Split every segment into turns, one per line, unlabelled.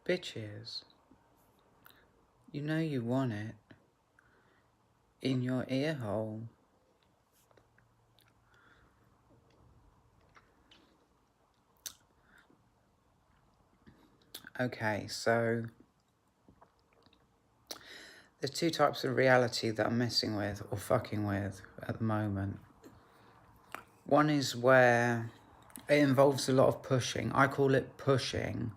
Bitches, you know you want it in your ear hole. Okay, so there's two types of reality that I'm messing with or fucking with at the moment. One is where it involves a lot of pushing. I call it pushing.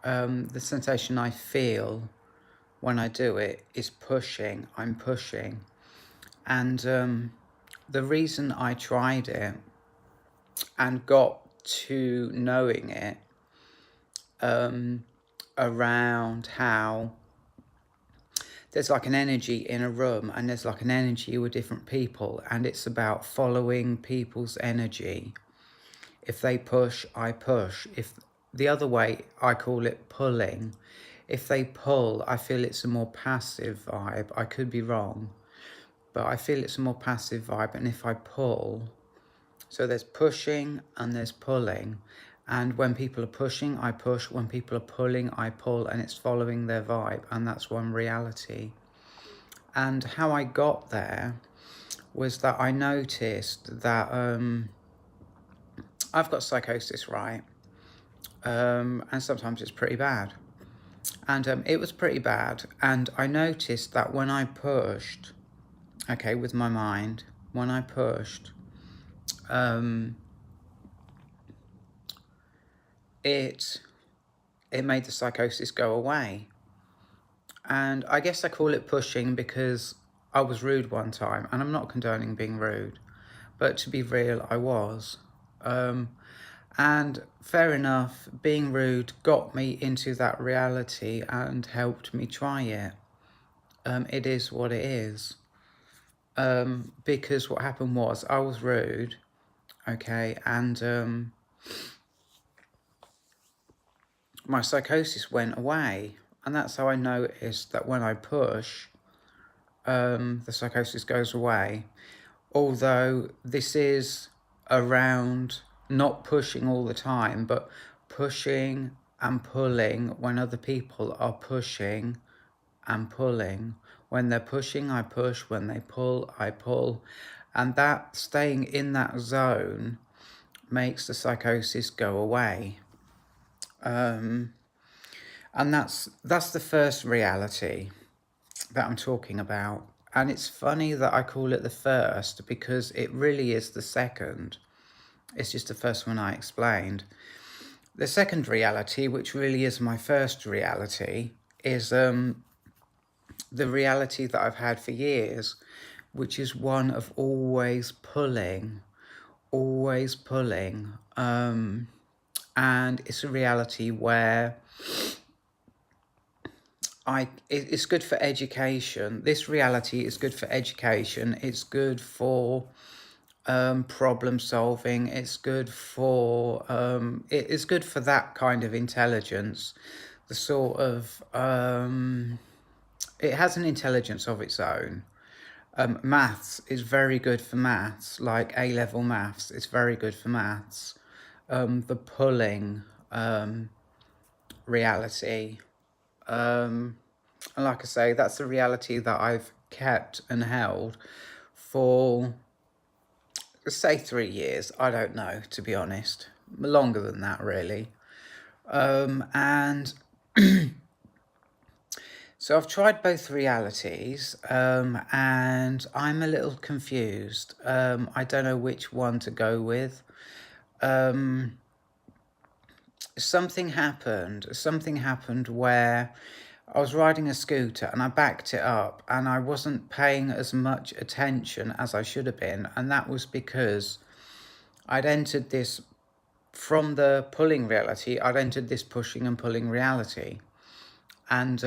The sensation I feel when I do it is pushing. I'm pushing. And the reason I tried it and got to knowing it around how there's like an energy in a room and there's like an energy with different people, and it's about following people's energy. If they push, I push. If the other way, I call it pulling. If they pull, I feel it's a more passive vibe. I could be wrong, but I feel it's a more passive vibe. And if I pull, so there's pushing and there's pulling. And when people are pushing, I push. When people are pulling, I pull, and it's following their vibe. And that's one reality. And how I got there was that I noticed that I've got psychosis, right? And sometimes it's pretty bad. And it was pretty bad. And I noticed that when I pushed, okay, with my mind, when I pushed, it made the psychosis go away. And I guess I call it pushing because I was rude one time, and I'm not condoning being rude, but to be real, I was. And fair enough, being rude got me into that reality and helped me try it. It is what it is. Because what happened was I was rude, okay, and my psychosis went away. And that's how I noticed that when I push, the psychosis goes away. Although this is around not pushing all the time, but pushing and pulling when other people are pushing and pulling. When they're pushing, I push. When they pull, I pull. And that staying in that zone makes the psychosis go away. And that's the first reality that I'm talking about. And it's funny that I call it the first because it really is the second. It's just the first one I explained. The second reality, which really is my first reality, is the reality that I've had for years, which is one of always pulling. And it's a reality where it's good for education. This reality is good for education. It's good for problem solving. It's good for it's good for that kind of intelligence. The sort of it has an intelligence of its own. Maths is very good for maths, like A-level maths. It's very good for maths. The pulling reality. And like I say, that's a reality that I've kept and held for, say, 3 years. I don't know, to be honest. Longer than that, really. And so I've tried both realities, and I'm a little confused. I don't know which one to go with. Something happened where I was riding a scooter and I backed it up and I wasn't paying as much attention as I should have been. And that was because I'd entered this, from the pulling reality, I'd entered this pushing and pulling reality. And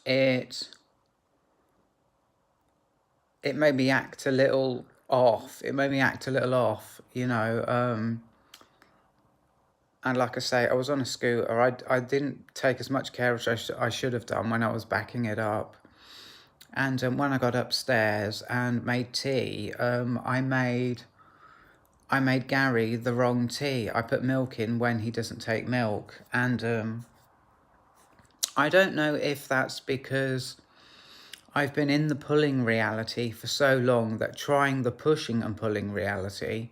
it made me act a little off. You know. And like I say, I was on a scooter. I didn't take as much care as I should have done when I was backing it up. And when I got upstairs and made tea, I I made Gary the wrong tea. I put milk in when he doesn't take milk. And I don't know if that's because I've been in the pulling reality for so long that trying the pushing and pulling reality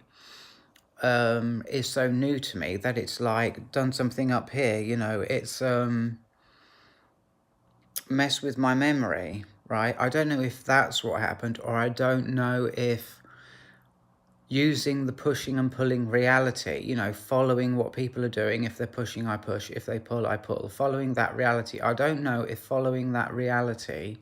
is so new to me that it's like done something up here, you know, it's messed with my memory, right? I don't know if that's what happened, or I don't know if using the pushing and pulling reality, you know, following what people are doing. If they're pushing, I push. If they pull, I pull. Following that reality. I don't know if following that reality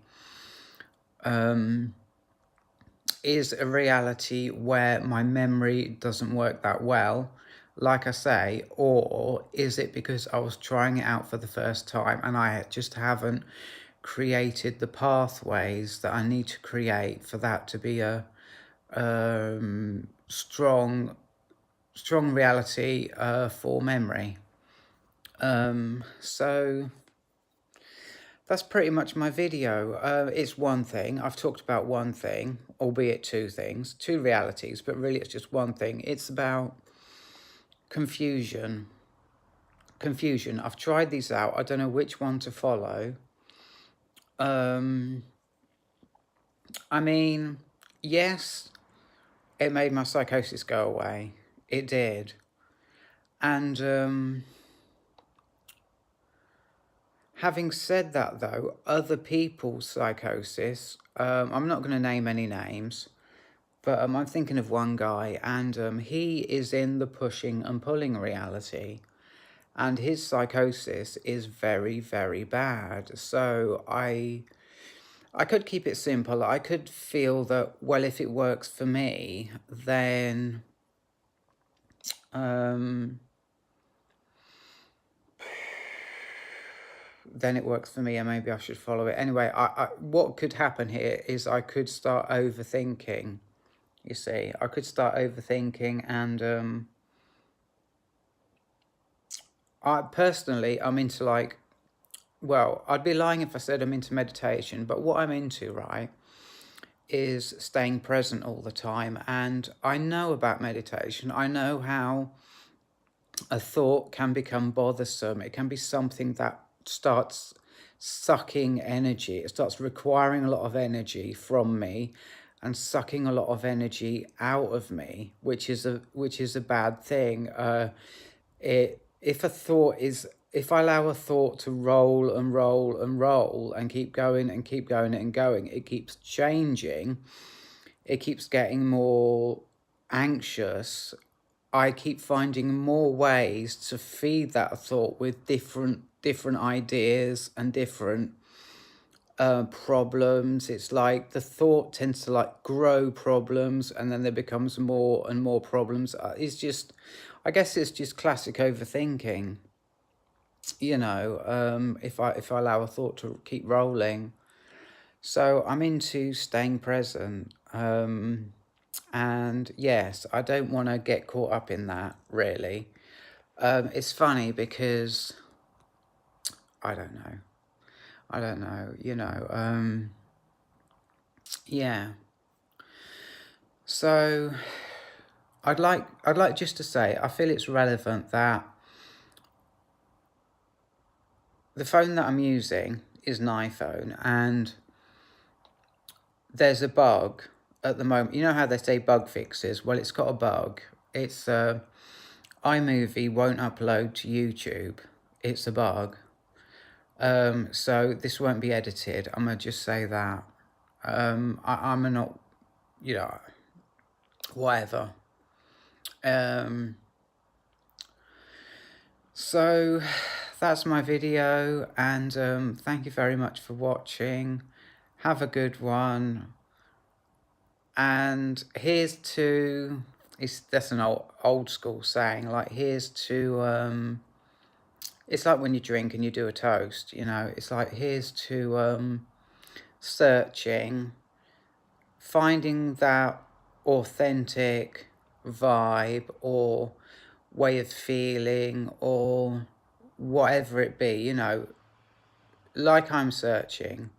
is a reality where my memory doesn't work that well, like I say, or is it because I was trying it out for the first time and I just haven't created the pathways that I need to create for that to be a strong reality for memory. So that's pretty much my video. It's one thing. I've talked about one thing, albeit two things, two realities, but really it's just one thing. It's about confusion. Confusion. I've tried these out. I don't know which one to follow. I mean, yes, it made my psychosis go away. It did. And having said that, though, other people's psychosis, I'm not going to name any names, but I'm thinking of one guy, and he is in the pushing and pulling reality, and his psychosis is very, very bad. So I could keep it simple. I could feel that, well, if it works for me, then it works for me, and maybe I should follow it. Anyway, what could happen here is I could start overthinking. You see, I could start overthinking, and I personally, I'm into like, well, I'd be lying if I said I'm into meditation, but what I'm into, right, is staying present all the time. And I know about meditation. I know how a thought can become bothersome. It can be something that starts sucking energy. It starts requiring a lot of energy from me and sucking a lot of energy out of me, which is a bad thing. If I allow a thought to roll and roll and roll and keep going and keep going and going, it keeps changing. It keeps getting more anxious. I keep finding more ways to feed that thought with different ideas and different problems. It's like the thought tends to like grow problems, and then there becomes more and more problems. It's just, I guess it's just classic overthinking. You know, if I allow a thought to keep rolling. So I'm into staying present. And yes, I don't want to get caught up in that, really. It's funny because I don't know, you know. Yeah. So I'd like just to say, I feel it's relevant that the phone that I'm using is an iPhone, and there's a bug at the moment. You know how they say bug fixes? Well, it's got a bug. It's iMovie won't upload to YouTube. It's a bug. So this won't be edited. I'm gonna just say that. I'm not, you know, whatever. So that's my video, and thank you very much for watching. Have a good one. And here's to, that's an old school saying, like, here's to, it's like when you drink and you do a toast, you know, it's like, here's to searching, finding that authentic vibe or way of feeling or whatever it be, you know, like I'm searching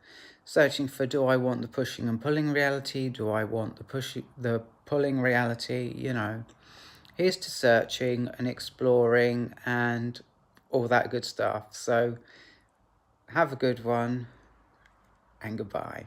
for, do I want the pushing and pulling reality? Do I want the pulling reality? You know, here's to searching and exploring and all that good stuff. So have a good one and goodbye.